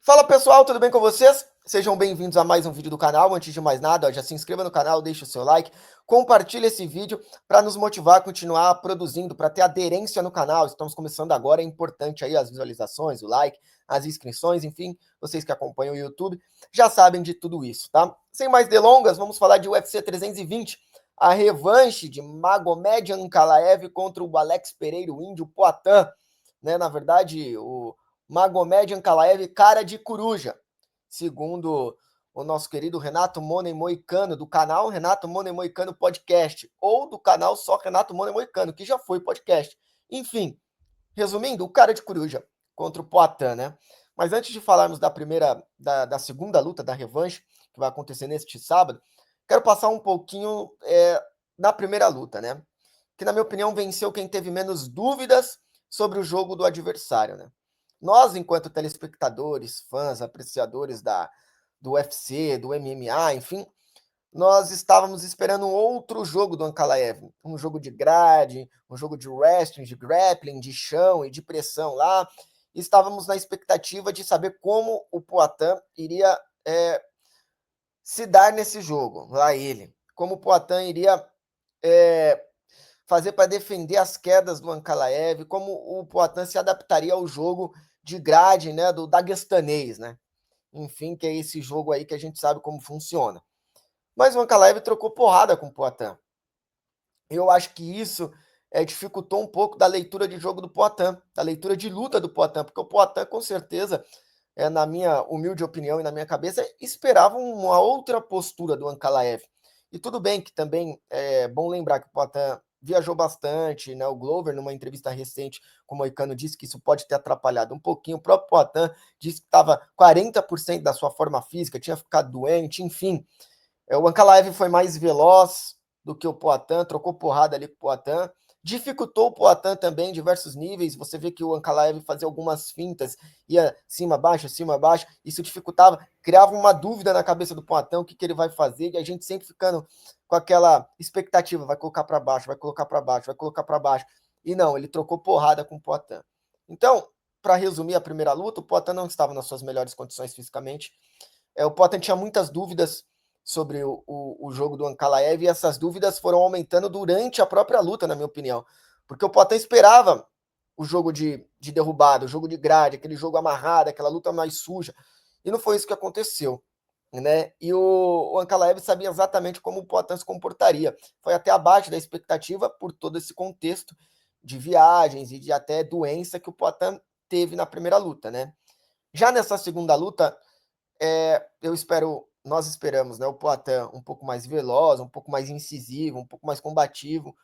Fala pessoal, tudo bem com vocês? Sejam bem-vindos a mais um vídeo do canal. Antes de mais nada, já se inscreva no canal, deixe o seu like, compartilhe esse vídeo para nos motivar a continuar produzindo, para ter aderência no canal. Estamos começando agora, é importante aí as visualizações, o like, as inscrições, enfim, vocês que acompanham o YouTube já sabem de tudo isso, tá? Sem mais delongas, vamos falar de UFC 320, a revanche de Magomed Ankalaev contra o Alex Pereira, o índio Poatan, né? Na verdade, o Magomed Ankalaev, cara de coruja, segundo o nosso querido Renato Money Moicano, do canal Renato Money Moicano Podcast, ou do canal só Renato Money Moicano, que já foi podcast. Enfim, resumindo, o cara de coruja contra o Poatan, né? Mas antes de falarmos da segunda luta, da revanche, que vai acontecer neste sábado, quero passar um pouquinho na primeira luta, né? Que, na minha opinião, venceu quem teve menos dúvidas sobre o jogo do adversário, né? Nós, enquanto telespectadores, fãs, apreciadores do UFC, do MMA, enfim, nós estávamos esperando um outro jogo do Ankalaev, um jogo de grade, um jogo de wrestling, de grappling, de chão e de pressão lá. Estávamos na expectativa de saber como o Poatan iria se dar nesse jogo, lá ele. Como o Poatan iria fazer para defender as quedas do Ankalaev, como o Poatan se adaptaria ao jogo de grade, né, do daguestanês, né? Enfim, que é esse jogo aí que a gente sabe como funciona. Mas o Ankalaev trocou porrada com o Poatan. Eu acho que isso dificultou um pouco da leitura de jogo do Poatan, da leitura de luta do Poatan, porque o Poatan, com certeza, na minha humilde opinião e na minha cabeça, esperava uma outra postura do Ankalaev. E tudo bem que também é bom lembrar que o Poatan viajou bastante, né? O Glover, numa entrevista recente com o Moicano, disse que isso pode ter atrapalhado um pouquinho. O próprio Poatan disse que estava 40% da sua forma física, tinha ficado doente, enfim. O Ankalaev foi mais veloz do que o Poatan, trocou porrada ali com o Poatan, dificultou o Poatan também em diversos níveis. Você vê que o Ankalaev fazia algumas fintas, ia cima, baixo, isso dificultava, criava uma dúvida na cabeça do Poatan, o que ele vai fazer, e a gente sempre ficando com aquela expectativa, vai colocar para baixo, vai colocar para baixo, vai colocar para baixo. E não, ele trocou porrada com o Poatan. Então, para resumir a primeira luta, o Poatan não estava nas suas melhores condições fisicamente. O Poatan tinha muitas dúvidas sobre o jogo do Ankalaev, e essas dúvidas foram aumentando durante a própria luta, na minha opinião. Porque o Poatan esperava o jogo de derrubada, o jogo de grade, aquele jogo amarrado, aquela luta mais suja. E não foi isso que aconteceu. Né? E o Ankalaev sabia exatamente como o Poatan se comportaria. Foi até abaixo da expectativa por todo esse contexto de viagens e de até doença que o Poatan teve na primeira luta. Né? Já nessa segunda luta, nós esperamos, né, o Poatan um pouco mais veloz, um pouco mais incisivo, um pouco mais combativo,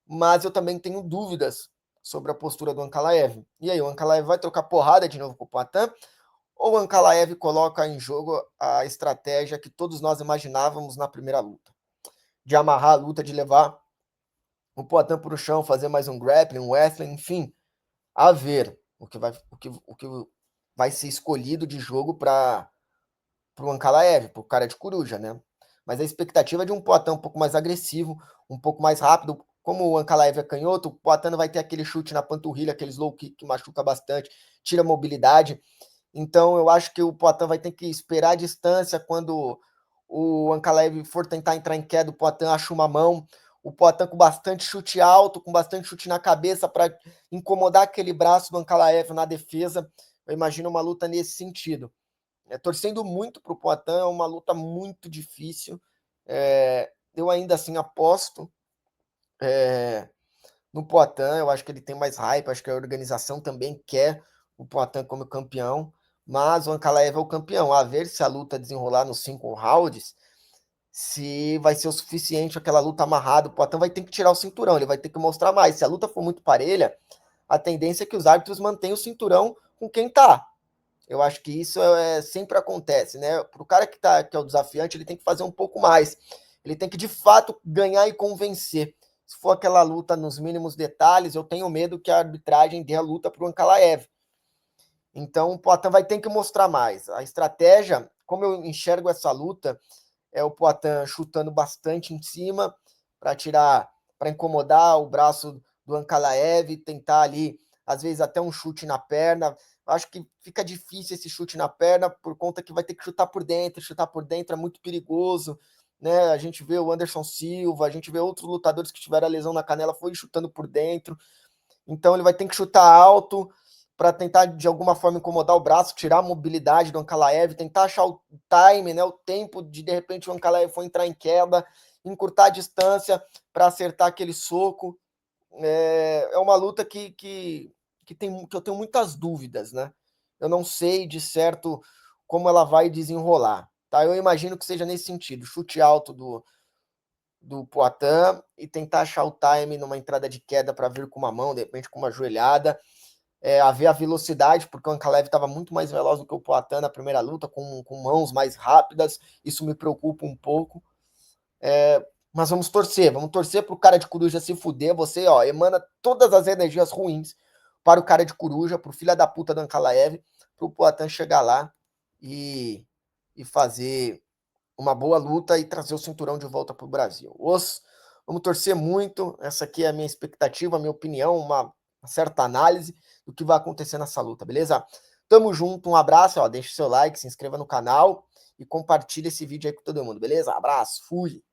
mas eu também tenho dúvidas sobre a postura do Ankalaev. E aí, o Ankalaev vai trocar porrada de novo com o Poatan, ou o Ankalaev coloca em jogo a estratégia que todos nós imaginávamos na primeira luta, de amarrar a luta, de levar o Poatan para o chão, fazer mais um grappling, um wrestling, enfim, a ver o que vai ser escolhido de jogo para o Ankalaev, para o cara de coruja, né? Mas a expectativa é de um Poatan um pouco mais agressivo, um pouco mais rápido. Como o Ankalaev é canhoto, o Poatan não vai ter aquele chute na panturrilha, aquele slow kick que machuca bastante, tira a mobilidade. Então eu acho que o Poatan vai ter que esperar a distância quando o Ankalaev for tentar entrar em queda, o Poatan acha uma mão. O Poatan com bastante chute alto, com bastante chute na cabeça para incomodar aquele braço do Ankalaev na defesa. Eu imagino uma luta nesse sentido. Torcendo muito para o Poatan, é uma luta muito difícil. Eu ainda assim aposto no Poatan, eu acho que ele tem mais hype, acho que a organização também quer o Poatan como campeão, mas o Ankalaev é o campeão. A ver se a luta desenrolar nos 5 rounds, se vai ser o suficiente aquela luta amarrada. O Poatan vai ter que tirar o cinturão, ele vai ter que mostrar mais. Se a luta for muito parelha, a tendência é que os árbitros mantenham o cinturão com quem tá. Eu acho que isso sempre acontece, né? Para o cara que é o desafiante, ele tem que fazer um pouco mais. Ele tem que, de fato, ganhar e convencer. Se for aquela luta nos mínimos detalhes, eu tenho medo que a arbitragem dê a luta para o Ankalaev. Então, o Poatan vai ter que mostrar mais. A estratégia, como eu enxergo essa luta, é o Poatan chutando bastante em cima para incomodar o braço do Ankalaev, tentar ali às vezes até um chute na perna. Acho que fica difícil esse chute na perna, por conta que vai ter que chutar por dentro é muito perigoso, né? A gente vê o Anderson Silva, a gente vê outros lutadores que tiveram a lesão na canela, foi chutando por dentro. Então ele vai ter que chutar alto para tentar de alguma forma incomodar o braço, tirar a mobilidade do Ankalaev, tentar achar o time, né, o tempo de repente o Ankalaev for entrar em queda, encurtar a distância para acertar aquele soco. É uma luta que eu tenho muitas dúvidas, né? Eu não sei de certo como ela vai desenrolar, tá? Eu imagino que seja nesse sentido, chute alto do Poatan e tentar achar o time numa entrada de queda para vir com uma mão, de repente com uma joelhada, a ver a velocidade, porque o Ankalaev estava muito mais veloz do que o Poatan na primeira luta, com mãos mais rápidas, isso me preocupa um pouco. Mas vamos torcer para o cara de coruja se fuder. Você, ó, emana todas as energias ruins para o cara de coruja, pro filho da puta do Ankalaev, pro Poatan chegar lá e, e fazer uma boa luta e trazer o cinturão de volta pro Brasil. Vamos torcer muito. Essa aqui é a minha expectativa, a minha opinião, uma certa análise do que vai acontecer nessa luta, beleza? Tamo junto, um abraço, ó, deixa o seu like, se inscreva no canal e compartilha esse vídeo aí com todo mundo, beleza? Abraço, fui!